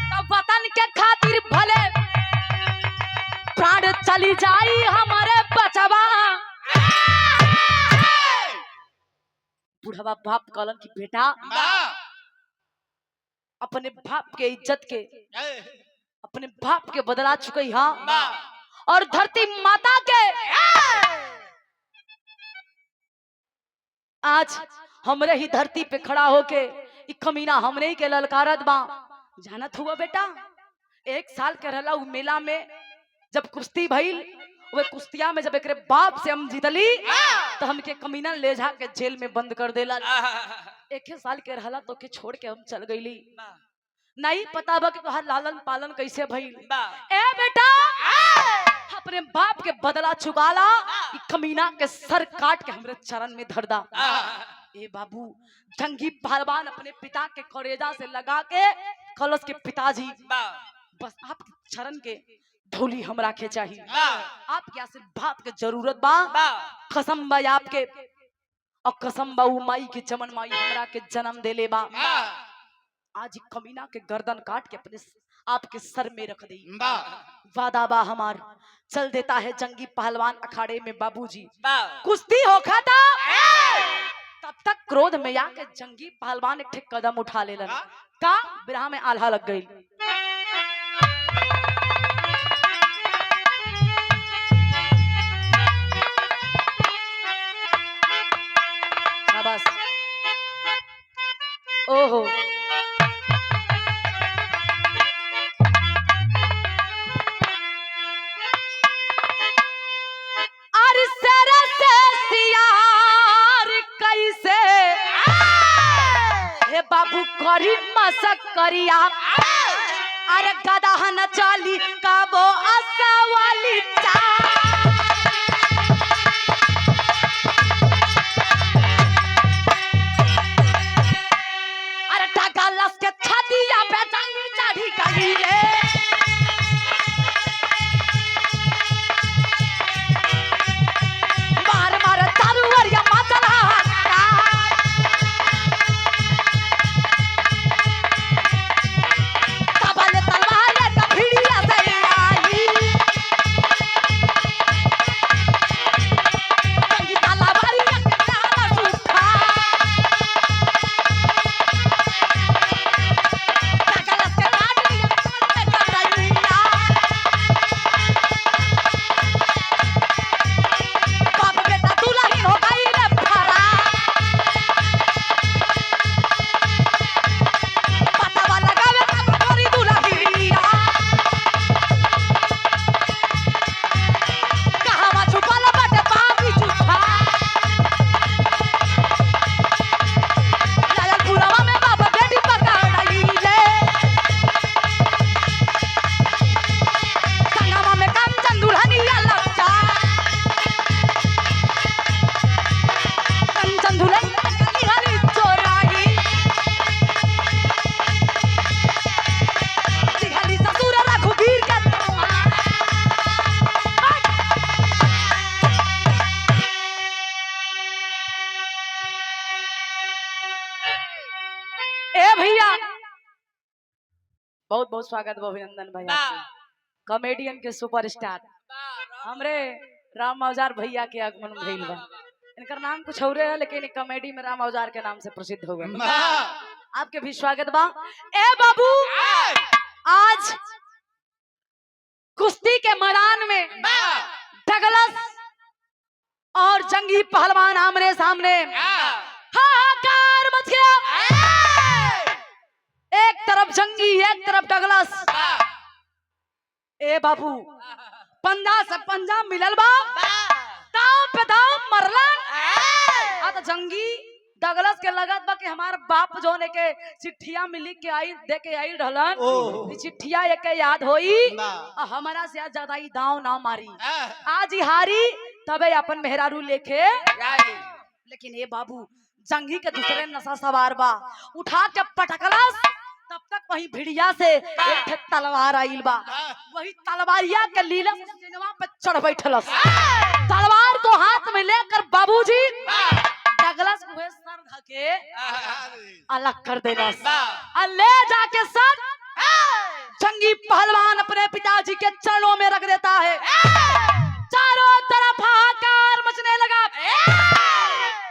तो वतन के खातिर भले प्राण चली जाई हमारे बचावा। बुढ़वा बाप कहलन कि बेटा अपने बाप के इज्जत के अपने बाप के बदला चुकी, हाँ, और धरती माता के आज हमरे ही धरती पे खड़ा होके कमीना हमरे ही के ललकारत बा। जानत हुआ बेटा 1 साल के रहला उ मेला में जब कुश्ती भइल, वे कुश्तिया में जब एक बाप से हम जीतली तो हमके कमीना ले जाके जेल में बंद कर देला। 1 साल के रहला तो के छोड़ के हम चल गईली। नहीं पता बा कि तोहार लालन पालन कैसे भइल। ए बेटा अपने बाप के बदला चुकाला, कमीना के सर काट के हमरे चरण में धर दा। ए बाबू जंगी पहलवान अपने पिता के करेजा से लगा के कलश के पिताजी बस आपके चरण के धूली हमरा के चाहिए, आपके आशीर्वाद के जरूरत बा। कसम बा आपके और कसम बा उ माई के चमन माई हमरा के जन्म देले बा। आज कमीना के गर्दन काट के अपने आपके सर में रख दी। वादा बा हमार चल देता है जंगी पहलवान अखाड़े में बाबूजी। कुश्ती होखा था तब तक क्रोध में आके जंगी पहलवान एक कदम उठा लेलन का बिरहा में आल्हा लग गई। बस ओहो बाबू करी मसक करिया अरे गदा न चाली का वो आसा वाली चा अरे ढाका लस के छातिया पे जंगी चढ़ी गई रे मार मार तारुवरिया मातला बहुत बहुत स्वागत बा अभिनंदन भैया कॉमेडियन के सुपरस्टार हमरे राम औजार भैया के आगमन भइल बा। इनकर नाम कुछ और है लेकिन कॉमेडी में राम औजार के नाम से प्रसिद्ध हो गए। आपके भी स्वागत बा। ए बाबू आज कुश्ती के मैदान में डगलस और जंगी पहलवान आमने सामने हाहाकार मच गया। एक तरफ जंगी एक तरफ डगलस। ए बाबू पंजा से पंजा मिलल बा दांव पे दांव मरलन। आ तो जंगी डगलस के लगत बा कि हमार बाप जोने के चिट्ठिया में लिख के आई दे के आई रहलन चिट्ठिया एक याद होई हमारा से आज ज्यादा ही दांव ना मारी आज ही हारी तबे अपन मेहरारू लेके लेकिन ए बाबू जंगी के दूसरे नशा सवार बा उठा के पटकलस। तब तक वही भिड़िया से एक तलवार आइल बा वही तलवारिया के लीला सिनेमा पे चढ़ बैठलस। तलवार को हाथ में लेकर बाबूजी डगलस हुए सर धके अलग कर देलस। ले जाके सर जंगी पहलवान अपने पिताजी के चरणों में रख देता है। चारों तरफ हाहाकार मचने लगा।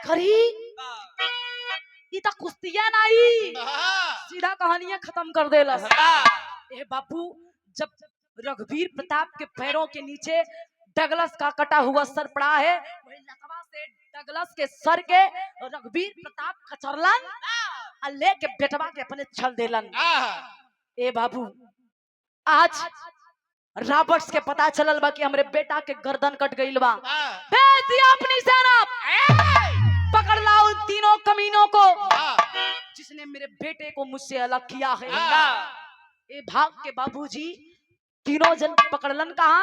करी इता कुश्तियां नहीं सीधा कहानियां खत्म कर देलस। ए बापू जब रघुवीर प्रताप के पैरों के नीचे डगलस का कटा हुआ सर पड़ा है वही लकवा से डगलस के सर के रघुवीर प्रताप कचरलन और लेके बेटवा के अपने छल देलन। ए बाबू आज रॉबर्ट्स के पता चलल बा कि हमरे बेटा के गर्दन कट गइल बा। भेज दिया अपनी सेना पकड़ लाओ उन तीनों कमीनों को जिसने मेरे बेटे को मुझसे अलग किया है। ए भाग के बाबूजी तीनों जन पकड़लन कहा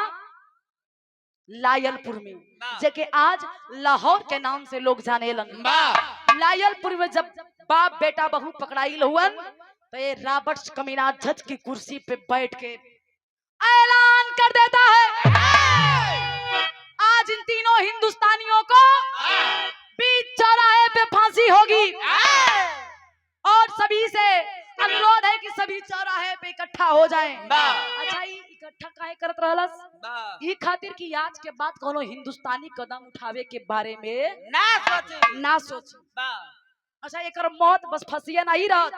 लायलपुर में जेके आज लाहौर के नाम से लोग जाने लन। लायलपुर में जब बाप बेटा बहू पकड़ाई हुवन तो ये रॉबर्ट्स कमीना जज की कुर्सी पे बैठ के ऐलान कर देता है, आज इन तीनों हिंदुस्तानियों को बीच चौराहे पे फांसी होगी और सभी से अनुरोध है कि सभी चौराहे पे इकट्ठा हो जाएं। अच्छा ई इकट्ठा काहे करत रहलस? ई खातिर कि आज के बाद कोनो हिंदुस्तानी कदम उठावे के बारे में ना सोची। अच्छा एकर मौत बस फंसिए नहीं रहत,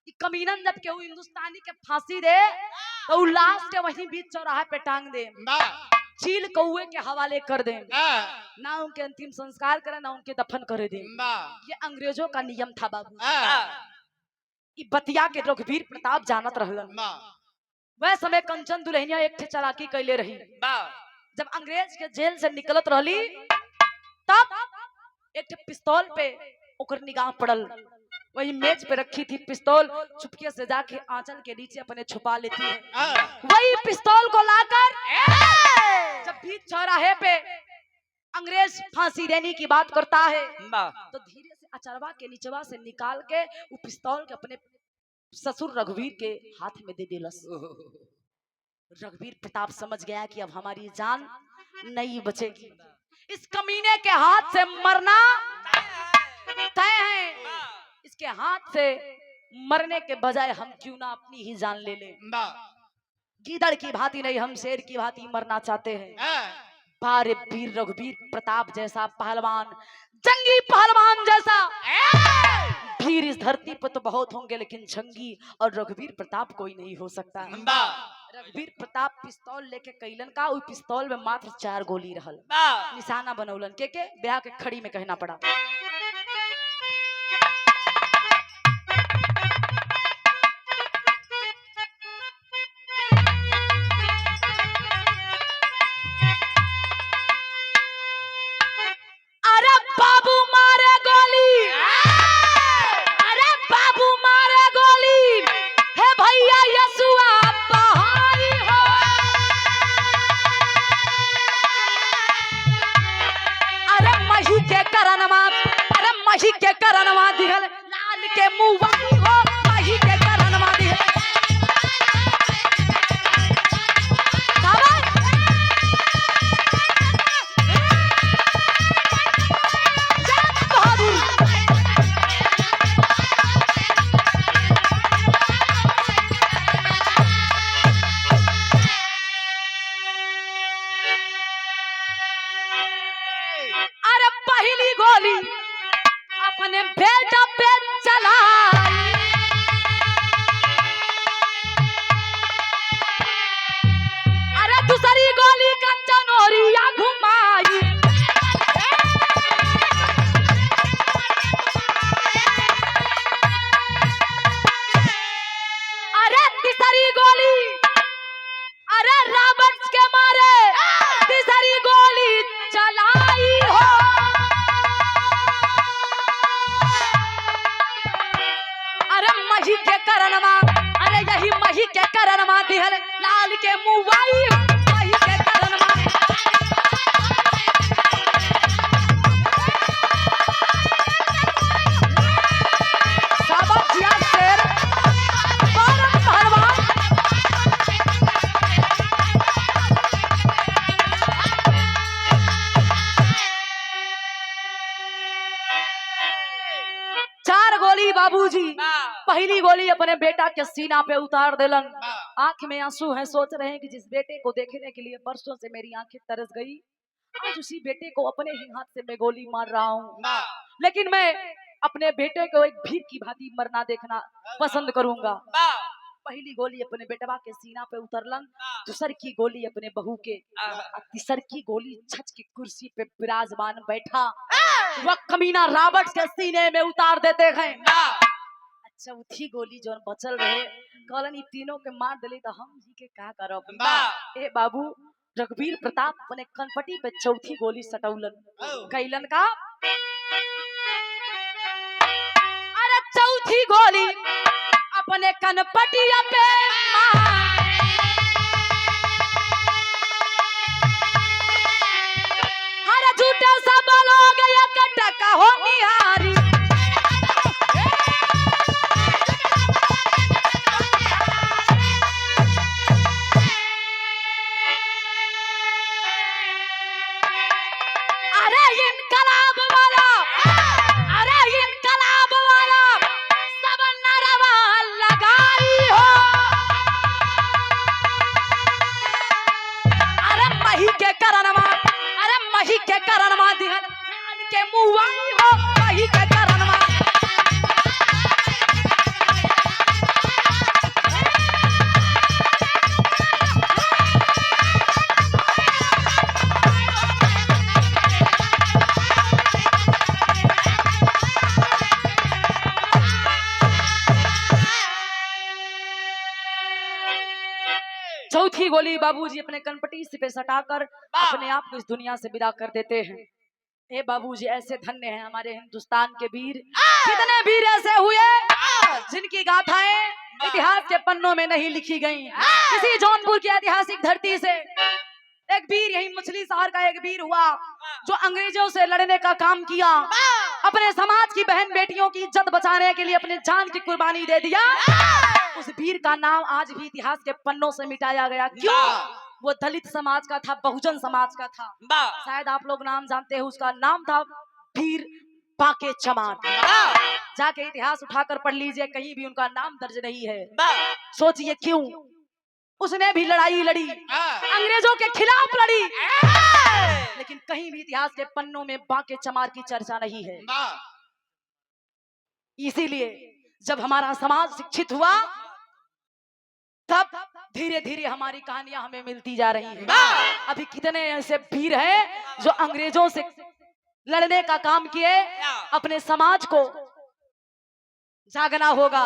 ई कमीनन जब केहू हिंदुस्तानी के फांसी दे तो उ लाश के वहीं बीच चौराहे पे टांग दे, चील कौए के हवाले कर दे, ना उनके अंतिम संस्कार करे ना उनके दफन करे दे। ये अंग्रेजों का नियम था बाबू। ई बतिया के रघुवीर प्रताप जानत रहलन। वह समय कंचन दुल्हनिया एक ठे चालाकी कैले रही। जब अंग्रेज के जेल से निकलत रहली तब एक ठे पिस्तौल पे ओकर निगाह पड़ल, वही मेज पे रखी थी पिस्तौल, चुपके से जाके आंचल के नीचे अपने छुपा लेती है। वही पिस्तौल को लाकर जब बीच चौराहे पे अंग्रेज फांसी देने की बात करता है तो धीरे से अचरवा के नीचवा से निकाल के वो पिस्तौल के अपने ससुर रघुवीर के हाथ में दे दिलस। रघुवीर प्रताप समझ गया कि अब हमारी जान नहीं बचेगी, इस कमीने के हाथ से मरना तय है, इसके हाथ से मरने के बजाय हम क्यों ना अपनी ही जान ले लें। गीदड़ की भांति नहीं, हम शेर की भांति मरना चाहते हैं। बारे वीर रघुवीर प्रताप जैसा पहलवान, जंगी पहलवान जैसा वीर इस धरती पर तो बहुत होंगे, लेकिन जंगी और रघुवीर प्रताप कोई नहीं हो सकता। रघुवीर प्रताप पिस्तौल लेके कैलन का, उस पिस्तौल में मात्र 4 गोली रहल, निशाना बनौलन के ब्याह के खड़ी में कहना पड़ा। मही के करनवा दिहल लाल के मुवाई हो, मही के करनवा दिहल अरे पहली गोली अपने बेटा पे चलाई, अरे दूसरी गोली कंचनोरिया घुमाई, अरे तीसरी गोली अरे रॉबर्ट्स के मारे तीसरी गोली चलाई हो। मही के करनमा, अरे यही मही के करनमा दिहल लाल के मुवाई, मही के करनमा शाबाश जिया शेर भारत पहलवान। चार गोली बाबूजी, पहली गोली अपने बेटा के सीना पे उतार देलन। आंख में आंसू हैं, सोच रहे हैं कि जिस बेटे को देखने के लिए बरसों से मेरी आंखें तरस गई, आज उसी बेटे को अपने ही हाथ से मैं गोली मार रहा हूँ, लेकिन मैं अपने बेटे को एक भीर की भांति मरना देखना पसंद करूंगा। पहली गोली अपने बेटवा के सीना पे उतरलन, दूसर की गोली अपने बहू के, तीसर की गोली छच की कुर्सी पे विराजमान बैठा वह कमीना रॉबर्ट्स के सीने में उतार देते हैं। चौथी गोली जो बचल रहे कहलन, तीनों के मार दिली तो हम जी के का करब। ए बाबू रघुवीर प्रताप अपने कनपटी पे चौथी गोली सटौलन, कैलन का अरे चौथी गोली अपने कनपटिया पे हर झूठे सब लोग एक टका हो निहारी, के मुआई हो वही के करनवा। चौथी गोली बाबूजी अपने कनपटी से पे सटाकर अपने आप को इस दुनिया से विदा कर देते हैं। हे बाबूजी, ऐसे धन्य हैं हमारे हिंदुस्तान के वीर। कितने वीर ऐसे हुए जिनकी गाथाएं इतिहास के पन्नों में नहीं लिखी गई। इसी जौनपुर की ऐतिहासिक धरती से एक वीर, यही मछली शहर का एक वीर हुआ जो अंग्रेजों से लड़ने का काम किया, अपने समाज की बहन बेटियों की इज्जत बचाने के लिए अपने जान की कुर्बानी दे दिया। उस वीर का नाम आज भी इतिहास के पन्नों से मिटाया गया। क्यों? वो दलित समाज का था, बहुजन समाज का था। शायद आप लोग नाम जानते हैं, उसका नाम था वीर बांके चमार। जाके इतिहास उठाकर पढ़ लीजिए, कहीं भी उनका नाम दर्ज नहीं है। सोचिए क्यों? उसने भी लड़ाई लड़ी, अंग्रेजों के खिलाफ लड़ी, लेकिन कहीं भी इतिहास के पन्नों में बांके चमार की चर्चा नहीं है। इसीलिए जब हमारा समाज शिक्षित हुआ, तब धीरे धीरे हमारी कहानियां हमें मिलती जा रही हैं। अभी कितने ऐसे वीर हैं जो अंग्रेजों से लड़ने का काम किए। अपने समाज को जागना होगा,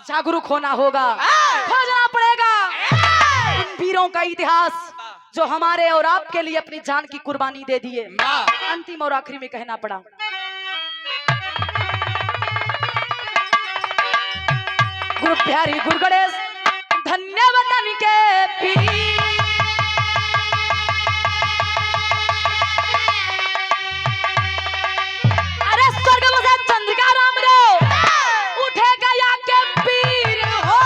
जागरूक होना होगा, खोजना पड़ेगा उन वीरों का इतिहास जो हमारे और आपके लिए अपनी जान की कुर्बानी दे दिए। अंतिम और आखिरी में कहना पड़ा, गुरु प्यारी गुरु गणेश धन्य वतन के वीर। अरे स्वर्ग से चंद्रिका राम रो उठे गया के वीर हो।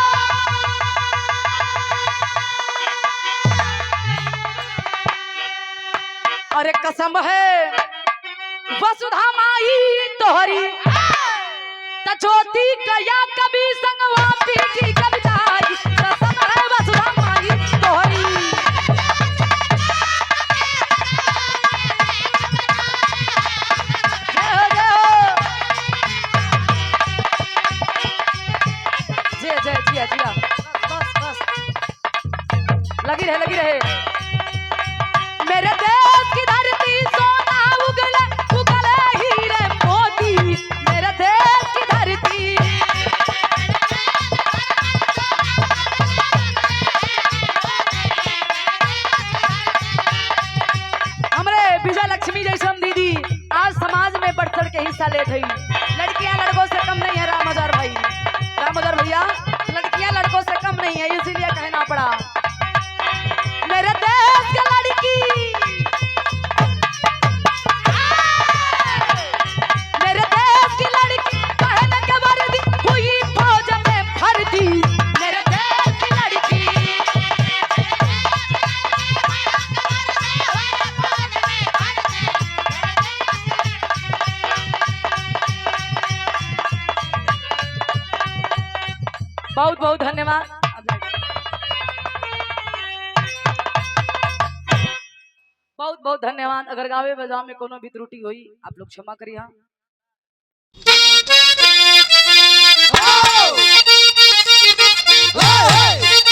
अरे कसम है वसुधा माई तोहरी, ज्योति कया कभी संगवा पीठी कविताई। कसम है वसुधा माई तोहरी। जय जय जिया जिया, बस बस लगी रहे, लगी रहे। मेरे देश की धरती सोना उगले उगले हीरे मोती। मेरे देश की धरती, हमरे विजय लक्ष्मी जैसन दीदी आज समाज में बढ़ चढ़ के हिस्सा ले रही। लड़कियां लड़कों से कम नहीं है। रामोदर भाई, रामोदर भैया, लड़कियां लड़कों से कम नहीं है, इसीलिए कहना पड़ा। मेरे देश की लड़की, मेरे देश की लड़की पहन के वर्दी हुई फौज में भर्ती। मेरे देश की लड़की, बहुत बहुत धन्यवाद। बहुत बहुत धन्यवाद। अगर गावे बजावे में कोनो भी त्रुटि हुई आप लोग क्षमा करिए। Hey!